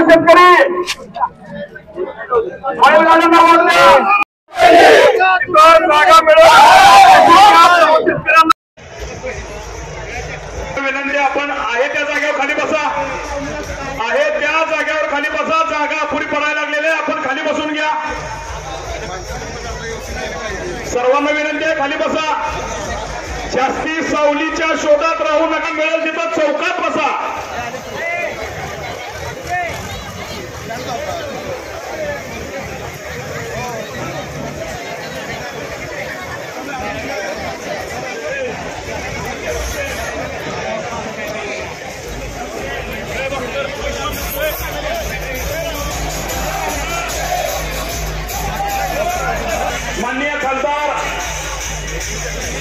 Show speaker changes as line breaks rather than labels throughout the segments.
शेतकरी महिलांना जागा विनंती आपण आहे त्या जागेवर खाली बसा, आहे त्या जागेवर खाली बसा. जागा अपुरी पडायला लागलेली आहे, आपण खाली बसून घ्या. सर्वांना विनंती आहे खाली बसा. जास्ती सावलीच्या शोधात राहू नका, मिळेल तिथं चौकात बसा. माननीय खासदार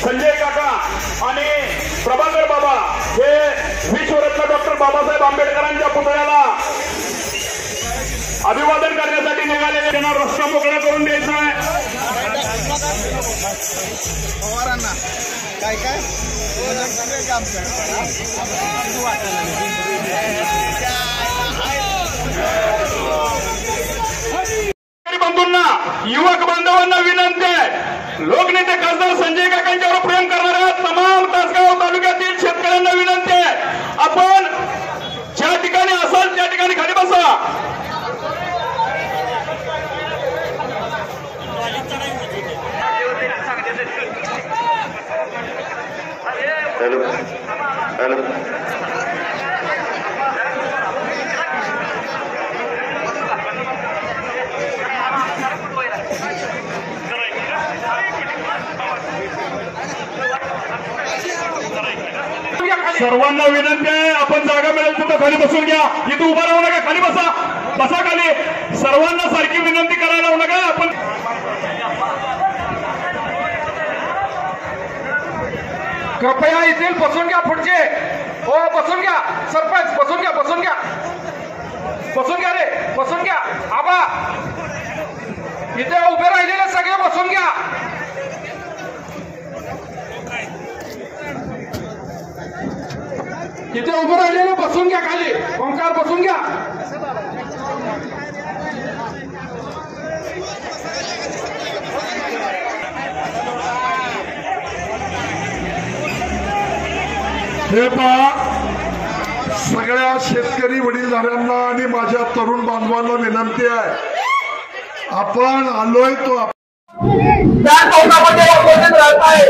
संजय काका आणि प्रभाकर बाबा हे विश्वरत्न डॉक्टर बाबासाहेब आंबेडकरांच्या पुतळ्याला अभिवादन करण्यासाठी निघालेले. त्यांना रस्ता मोकळा करून द्यायचा आहे. बंधूंना, युवक बांधवांना विनंती आहे, लोकनेते खासदार संजय काकांच्यावर प्रेम करणाऱ्या तमाम तासगाव तालुक्यातील शेतकऱ्यांना विनंती आहे, आपण ज्या ठिकाणी असाल त्या ठिकाणी खाली बसा. सर्वांना विनंती आहे, आपण जागा मिळेल तिथं खाली बसून घ्या. इथं उभा राहू नका, खाली बसा. बसा खाली. सर्वांना सारखी विनंती करायला लावू नका. आपण कृपया येथील बसून घ्या. पुढचे हो बसून घ्या. सरपंच बसून घ्या, बसून घ्या, बसून घ्या रे, बसून घ्या. आबा इथे उभे राहिलेले सगळे बसून घ्या. इथे उभे राहिलेले बसून घ्या खाली. ओंकार बसून घ्या.
हे पहा, सगळ्या शेतकरी वडीलधाऱ्यांना आणि माझ्या तरुण बांधवांना विनंती आहे, आपण आलोय तो
त्या चौकामध्ये उपस्थित राहत आहे.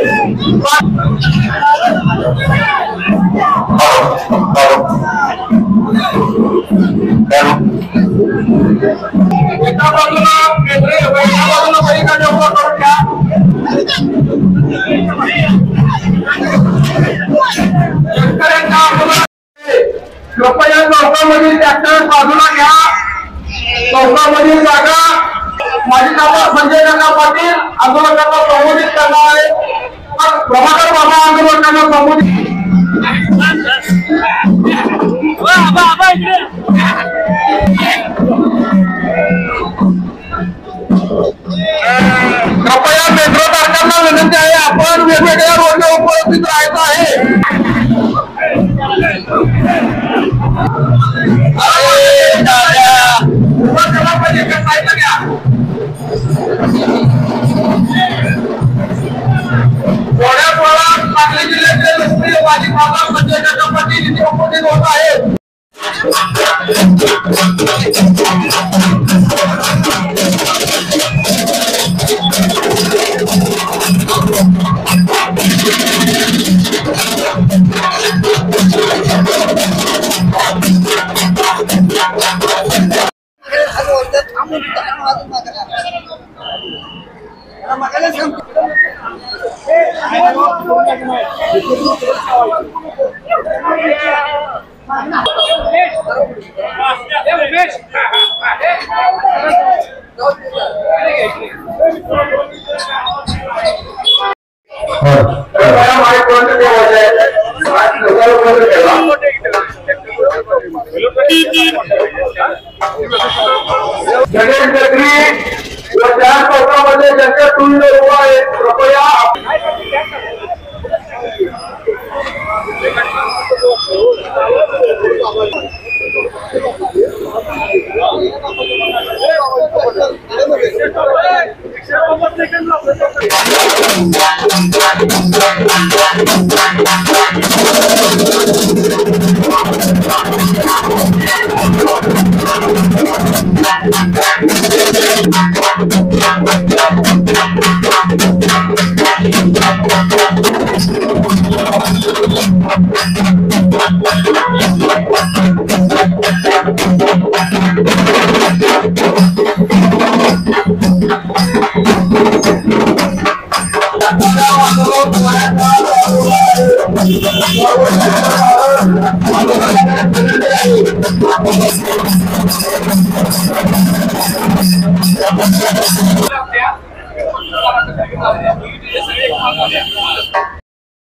एका बाजूला केंद्रीय एका बाजूला परिकाने उभा करून घ्या. शेतकऱ्यांच्या कृपया चौकामधील ट्रॅक्टर बाजूला घ्या. चौकामधील जागा माझी नाव संजय काका पाटील आंदोलकांना संबोधित करणार आहे. प्रभाकर बाबा आंदोलकांना संबोधित. कृपया मेट्रो धारकांना विनंती आहे, आपण वेगवेगळ्या रोडला उपस्थित राहायचं आहे. थोड्या वेळात सांगली जिल्ह्याचे लोकप्रिय माजी खासदार संजय काका पाटील इथे उपस्थित होत आहेत. ज्यांच्या तुल्य उभा आहे कृपया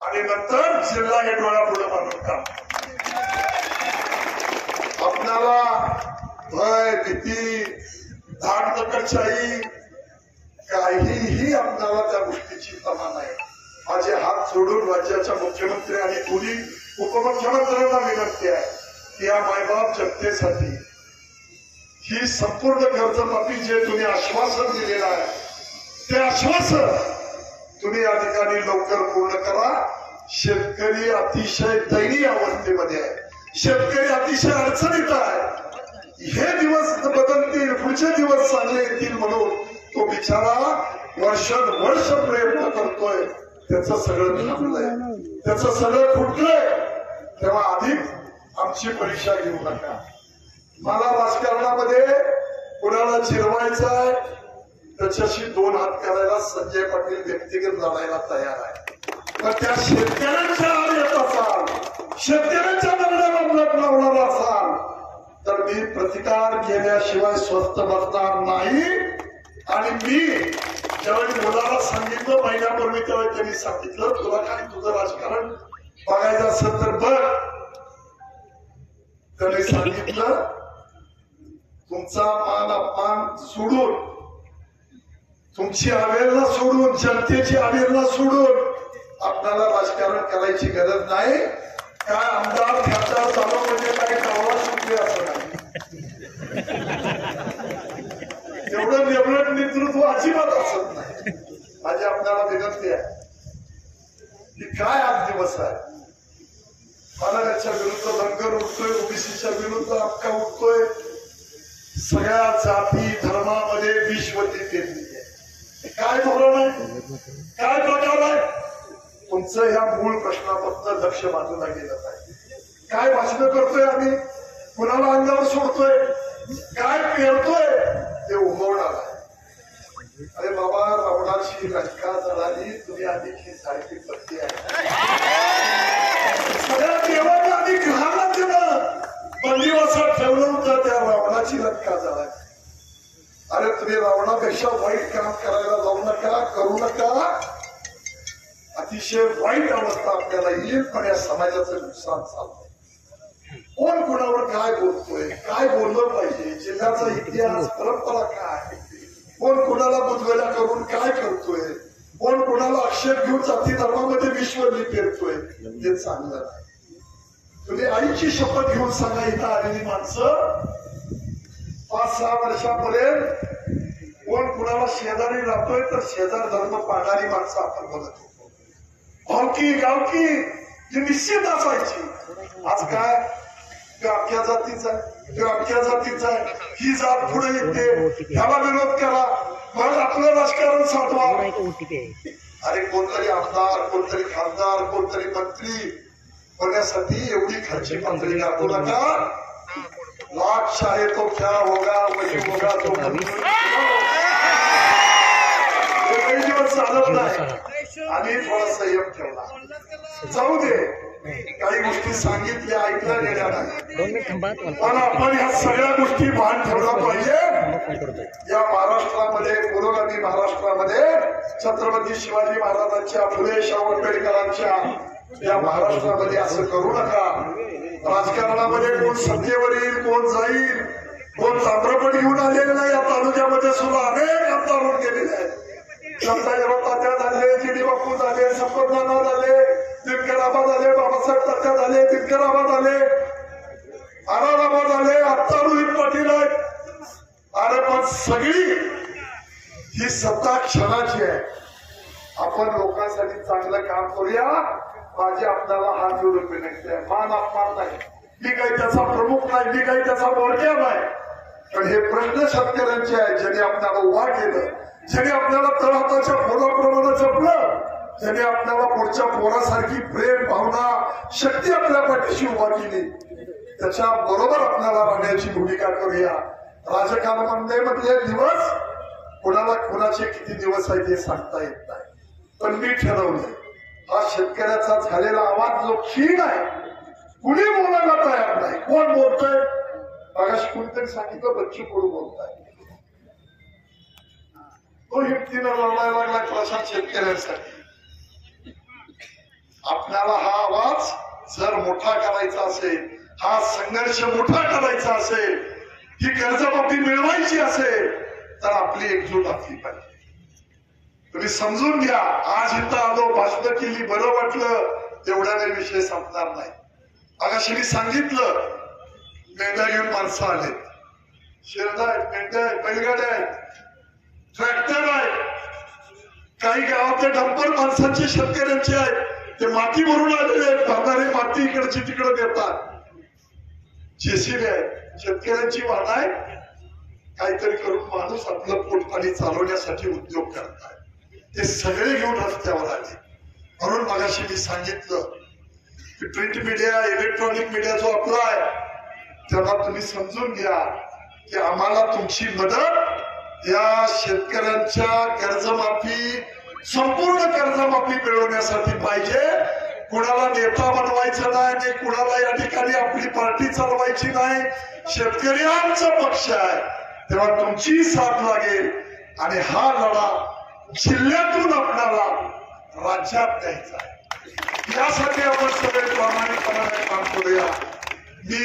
आणि नंतर जिल्हा हे डोळ्यापुढे मारून काम. आपल्याला भय भीती धाकदकरशाही काहीही आपल्याला त्या गोष्टीची तमा नाही. माझे हात जोडून राज्याच्या मुख्यमंत्री आणि दोन्ही उपमुख्यमंत्र्यांना विनंती आहे की या मायबाप जनतेसाठी ही संपूर्ण कर्जमाफी जे तुम्ही आश्वासन दिलेलं आहे ते आश्वासन तुम्ही या ठिकाणी लवकर पूर्ण करा. शेतकरी अतिशय दयनीय अवस्थेमध्ये आहे. शेतकरी अतिशय अडचणीत आहे. हे दिवस बदलतील, पुढचे दिवस चांगले येतील म्हणून तो बिचारा वर्षानुवर्ष प्रयत्न करतोय. त्याचं सगळं थांबलंय, त्याचं सगळं फुटलंय. तेव्हा अधिक आमची परीक्षा घेऊ नका. मला राजकारणामध्ये कुणाला जिरवायचं आहे त्याच्याशी दोन हात करायला संजय पाटील व्यक्तिगत लढायला तयार आहे. पण त्या शेतकऱ्यांच्या आड येत असाल, शेतकऱ्यांच्या मागण्या लावणार असाल तर मी प्रतिकार केल्याशिवाय स्वस्त बसणार नाही. आणि मी ज्यावेळी मुलाला सांगितलं महिन्यापूर्वी त्यावेळी त्यांनी सांगितलं तुला काय तुझं राजकारण बघायचं असेल तर बघ. त्यांनी सांगितलं तुमचा मान अपमान सोडून, तुमची अवेलना सोडून, जनतेची अवेलना सोडून आपल्याला राजकारण करायची गरज नाही. काय आमदार खासदार झालो म्हणजे काही गावाला सुटले असं नाही. एवढं निवडक नेतृत्व अजिबात असत नाही. माझी आपल्याला विनंती आहे की काय आज दिवस आहे. मानवाच्या विरुद्ध लंगर उठतोय, ओबीसीच्या विरुद्ध अक्का उठतोय. सगळ्या जाती धर्मामध्ये विश्वती पेरली आहे. काय धोरण आहे, काय प्रकार आहे. तुमचं ह्या मूळ प्रश्नापासून लक्ष बाजूला गेलं पाहिजे. काय भाषण करतोय आम्ही, कुणाला अंगावर सोडतोय, काय पेरतोय ते उगवणार आहे. अरे बाबा रावणाची लंका जळाली, तुम्ही अधिक ही सारखी पत्ती आहे. सगळ्या देवांना आधी ग्रहाला दिलं, बंदिवासात ठेवलं होतं, त्या रावणाची लंका जळाली. अरे तुम्ही रावणापेक्षा वाईट काम करायला जाऊ नका, करू नका. अतिशय वाईट अवस्था आपल्याला येईल. पण या समाजाचं नुकसान चाललंय. कोण कोणावर काय बोलतोय, काय बोललं पाहिजे, जिल्ह्याचा इतिहास परंपरा काय, कोण कोणाला बुजवेला करून काय करतोय, कोण कोणाला आक्षेप घेऊन जाती धर्मामध्ये विश्वली पेरतोय, हे चांगलं नाही. तुम्ही आईची शपथ घेऊन सांगा इथं आलेली माणसं 5-6 वर्षापर्यंत कोण कुणाला शेजारी राहतोय तर शेजार धर्म पाळणारी माणसं आपण बोलत होतो. भावकी गावकी जी निश्चित असायची. आज काय अख्ख्या जातीचा आहे, तो अख्ख्या जातीचा आहे, ही जात पुढे येते, ह्याला विरोध करा, मग आपलं राजकारण साधवा. अरे कोणतरी आमदार, कोणतरी खासदार, कोणतरी मंत्री होण्यासाठी एवढी खर्ची पातळी टाकू नका. लाख चाहे तो क्या होगा वही होगा तो काही दिवस चालत नाही. आणि थोडा संयम ठेवला. जाऊ दे, काही गोष्टी सांगितल्या ऐकल्या गेल्या नाही, पण आपण ह्या सगळ्या गोष्टी भान ठेवला पाहिजे. या महाराष्ट्रामध्ये, पुरोगामी महाराष्ट्रामध्ये छत्रपती शिवाजी महाराजांच्या, फुले शाहू आंबेडकरांच्या या महाराष्ट्रामध्ये असं करू नका. राजकारणामध्ये कोण सत्तेवर येईल, कोण जाईल, कोण ताम्रपट घेऊन आलेले नाही. या तालुक्यामध्ये सुद्धा अनेक आमदार होऊन गेलेले आहेत. शांताजीराव तात्या झाले, जी.डी. बापू झाले, संपतनाना झाले, दिनकराबा झाले, बाबासाहेब तात्या झाले, दिनकराबा झाले, आराराबा झाले, आत्ता रोहित पाटील सगळी ही सत्ता क्षणाची आहे. आपण लोकांसाठी चांगलं काम करूया. माझी आपल्याला हात जोडून विनंती आहे. मान अपमान नाही, मी काही त्याचा प्रमुख नाही, मी काही त्याचा बोलक्या नाही, पण हे प्रश्न शेतकऱ्यांचे आहे. ज्यांनी आपल्याला उभा केलं, ज्यांनी आपल्याला तळहाताच्या फुलाप्रमाणे जपलं, ज्यांनी आपल्याला पुढच्या पोरासारखी प्रेम भावना शक्ती आपल्या पाठीशी उभा केली, त्याच्या बरोबर आपल्याला राहण्याची भूमिका करूया. राजकारणामधले दिवस कोणाला कोणाचे किती दिवस आहेत हे सांगता येत नाही, पण मी ठरवलंय हा शेतकऱ्याचा झालेला आवाज जो क्षीण आहे, कुणी बोलायला तयार नाही. कोण बोलतोय? मागाशी कोणीतरी सांगितलं बच्चू कडू बोलताय. तो हिमतीनं लढायला लागलाय प्रशांत शेतकऱ्यांसाठी. आपल्याला हा आवाज जर मोठा करायचा असेल, हा संघर्ष मोठा करायचा असेल, ही कर्जमाफी मिळवायची असेल, तर आपली एकजूट असली पाहिजे. तुम्ही समजून घ्या. आज इथं आलो, भाषण केली, बरं वाटलं, तेवढ्याने विषय संपणार नाही. आगाशी मी सांगितलं, मेंढ्या घेऊन माणसं आलेत, शेरडा आहेत, मेंढ्या आहेत, बैलगाड्या आहेत, ट्रॅक्टर आहेत, काही गावातले डंपर माणसांचे शेतकऱ्यांचे आहेत. ते माती भरून आलेले आहेत, भरणारे माती इकडची तिकडे देतात. जेसीबी आहे, शेतकऱ्यांची वाहन आहे. काहीतरी करून माणूस आपलं पोटपाणी चालवण्यासाठी उद्योग करताय. ते सगळे घेऊन रस्त्यावर आले. म्हणून मगाशी मी सांगितलं की प्रिंट मीडिया, इलेक्ट्रॉनिक मीडिया जो आपला आहे, तेव्हा तुम्ही समजून घ्या की आम्हाला तुमची मदत या शेतकऱ्यांच्या कर्जमाफी, संपूर्ण कर्जमाफी मिळवण्यासाठी पाहिजे. कुणाला नेता बनवायचं नाही, कुणाला या ठिकाणी आपली पार्टी चालवायची नाही. शेतकरी आमचा पक्ष आहे, तेव्हा तुमची साथ लागेल आणि हा लढा जिल्ह्यातून आपल्याला राज्यात द्यायचा आहे. यासाठी आपण सगळे प्रामाणिकपणाने काम करूया. मी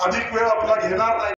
अधिक वेळ आपला घेणार नाही.